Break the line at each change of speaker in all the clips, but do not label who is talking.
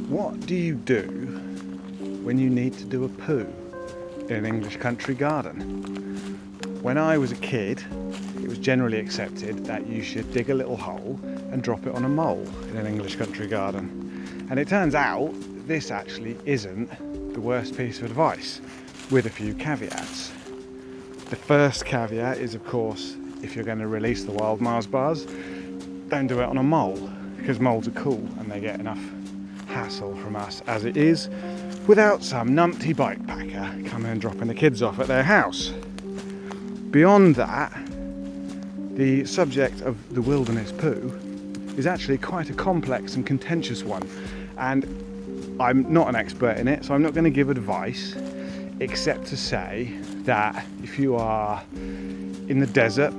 What do you do when you need to do a poo in an English country garden? When I was a kid, it was generally accepted that you should dig a little hole and drop it on a mole in an English country garden. And it turns out this actually isn't the worst piece of advice, with a few caveats. The first caveat is, of course, if you're going to release the wild Mars bars, don't do it on a mole, because moles are cool and they get enough hassle from us as it is, without some numpty bike packer coming and dropping the kids off at their house. Beyond that, the subject of the wilderness poo is actually quite a complex and contentious one, and I'm not an expert in it, so I'm not going to give advice except to say that if you are in the desert,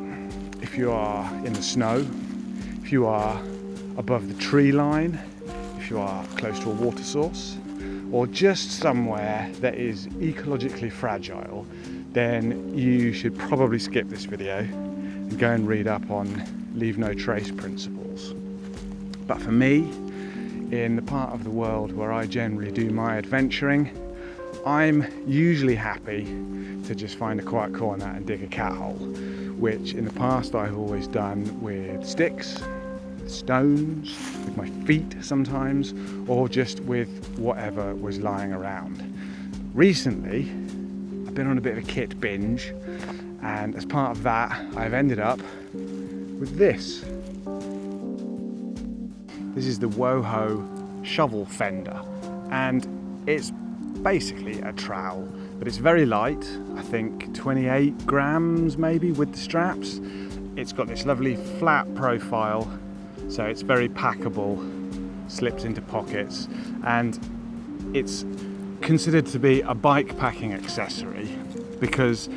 if you are in the snow, if you are above the tree line, if you are close to a water source, or just somewhere that is ecologically fragile, then you should probably skip this video and go and read up on leave no trace principles. But for me, in the part of the world where I generally do my adventuring, I'm usually happy to just find a quiet corner and dig a cat hole, which in the past I've always done with sticks, with stones, with my feet sometimes, or just with whatever was lying around. Recently, I've been on a bit of a kit binge, and as part of that, I've ended up with this. This is the WOHO Shovel Fender, and it's basically a trowel, but it's very light. I think 28 grams maybe with the straps. It's got this lovely flat profile, so it's very packable, slips into pockets, and it's considered to be a bike packing accessory because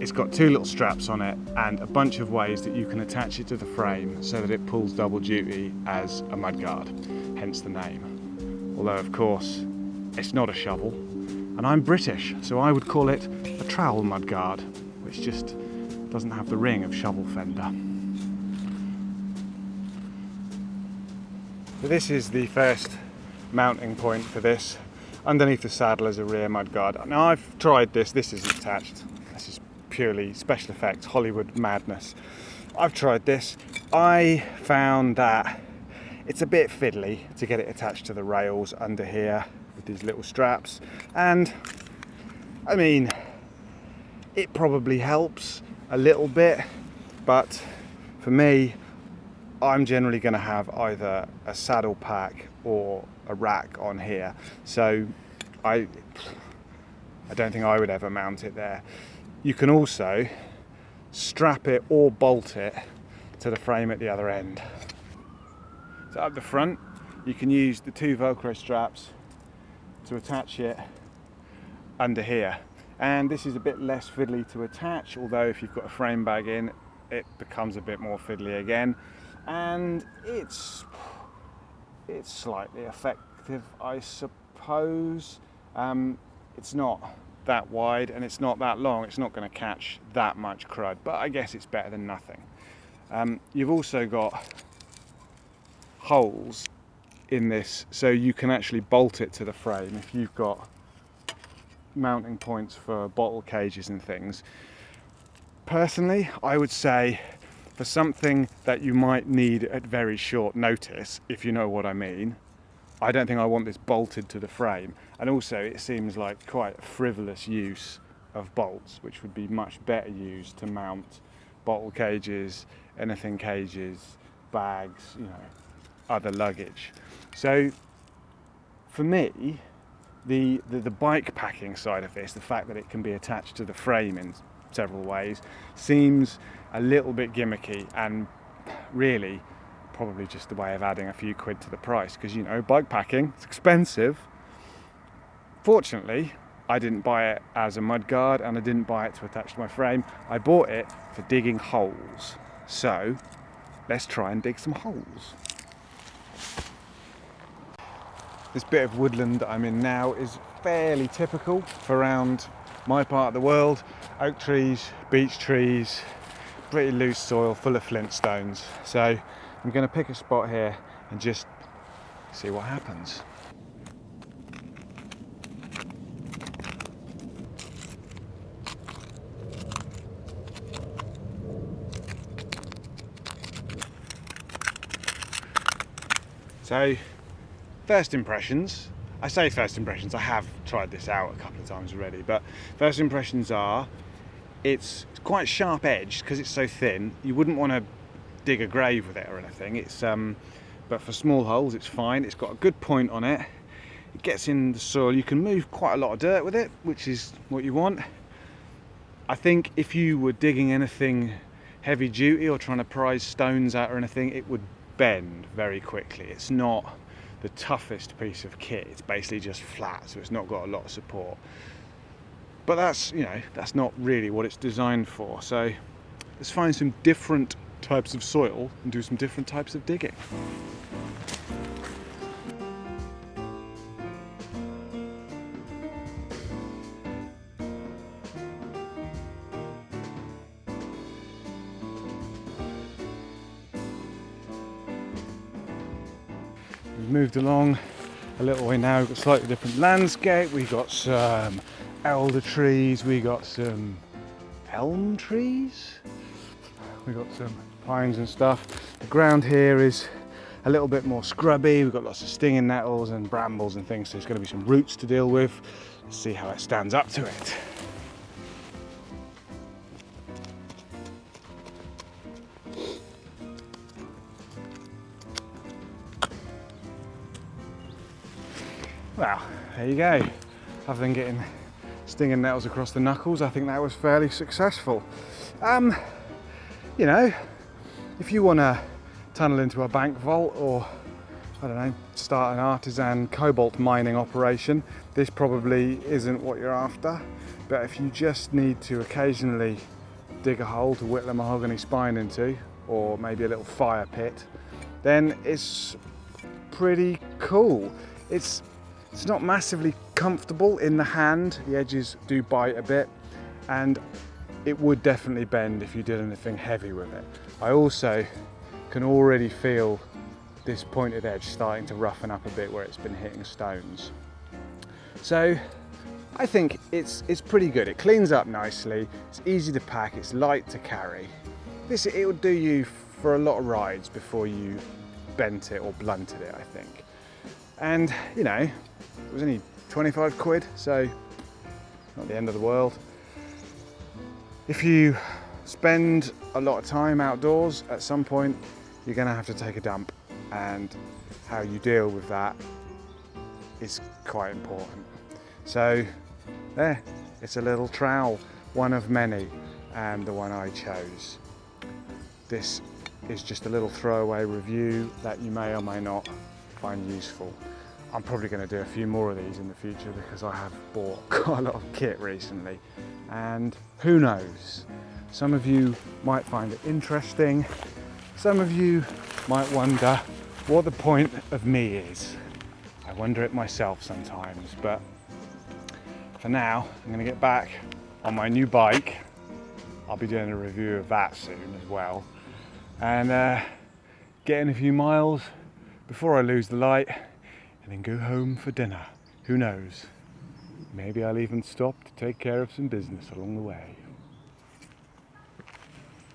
it's got two little straps on it and a bunch of ways that you can attach it to the frame so that it pulls double duty as a mudguard, hence the name. Although of course it's not a shovel, and I'm British, so I would call it a trowel mudguard, which just doesn't have the ring of shovel fender. So this is the first mounting point for this. Underneath the saddle is a rear mudguard. Now I've tried this isn't attached. This is purely special effects, Hollywood madness. I've tried this. I found that it's a bit fiddly to get it attached to the rails under here with these little straps, and I mean, it probably helps a little bit, but for me, I'm generally going to have either a saddle pack or a rack on here, so I don't think I would ever mount it there. You can also strap it or bolt it to the frame at the other end. So up the front, you can use the two Velcro straps to attach it under here, and this is a bit less fiddly to attach, although if you've got a frame bag in, it becomes a bit more fiddly again, and it's slightly effective, I suppose. It's not that wide and it's not that long, it's not going to catch that much crud, but I guess it's better than nothing. You've also got holes in this, so you can actually bolt it to the frame if you've got mounting points for bottle cages and things. Personally, I would say for something that you might need at very short notice, if you know what I mean, I don't think I want this bolted to the frame, and also it seems like quite a frivolous use of bolts, which would be much better used to mount bottle cages, anything cages, bags, you know, other luggage. So for me, the bike packing side of this, the fact that it can be attached to the frame in several ways, seems a little bit gimmicky, and really probably just a way of adding a few quid to the price, because, you know, bike packing, it's expensive. Fortunately, I didn't buy it as a mudguard, and I didn't buy it to attach to my frame. I bought it for digging holes. So let's try and dig some holes. This bit of woodland that I'm in now is fairly typical for around my part of the world. Oak trees, beech trees, pretty loose soil full of flintstones. So I'm going to pick a spot here and just see what happens. So, first impressions, I say first impressions, I have tried this out a couple of times already, but first impressions are, it's quite sharp edged because it's so thin. You wouldn't want to dig a grave with it or anything. It's but for small holes it's fine. It's got a good point on it. It gets in the soil. You can move quite a lot of dirt with it, which is what you want. I think if you were digging anything heavy duty or trying to prise stones out or anything, it would bend very quickly. It's not the toughest piece of kit. It's basically just flat, so it's not got a lot of support. But that's, you know, that's not really what it's designed for. So let's find some different types of soil and do some different types of digging. We've moved along a little way now. We've got a slightly different landscape. We've got some elder trees, we got some elm trees, we got some pines and stuff. The ground here is a little bit more scrubby. We've got lots of stinging nettles and brambles and things, so there's going to be some roots to deal with. Let's see how it stands up to it. Well, there you go. Other than getting stinging nettles across the knuckles, I think that was fairly successful. You know, if you want to tunnel into a bank vault or, I don't know, start an artisan cobalt mining operation, this probably isn't what you're after. But if you just need to occasionally dig a hole to whittle a mahogany spine into, or maybe a little fire pit, then it's pretty cool. It's not massively comfortable in the hand. The edges do bite a bit, and it would definitely bend if you did anything heavy with it. I also can already feel this pointed edge starting to roughen up a bit where it's been hitting stones. So I think it's pretty good. It cleans up nicely, it's easy to pack, it's light to carry. It would do you for a lot of rides before you bent it or blunted it, I think. And you know, it was only 25 quid, so not the end of the world. If you spend a lot of time outdoors, at some point you're going to have to take a dump, and how you deal with that is quite important. So there, it's a little trowel, one of many, and the one I chose. This is just a little throwaway review that you may or may not find useful. I'm probably going to do a few more of these in the future because I have bought quite a lot of kit recently, and who knows, some of you might find it interesting, some of you might wonder what the point of me is. I wonder it myself sometimes, but for now I'm going to get back on my new bike. I'll be doing a review of that soon as well, and getting a few miles before I lose the light and then go home for dinner. Who knows? Maybe I'll even stop to take care of some business along the way.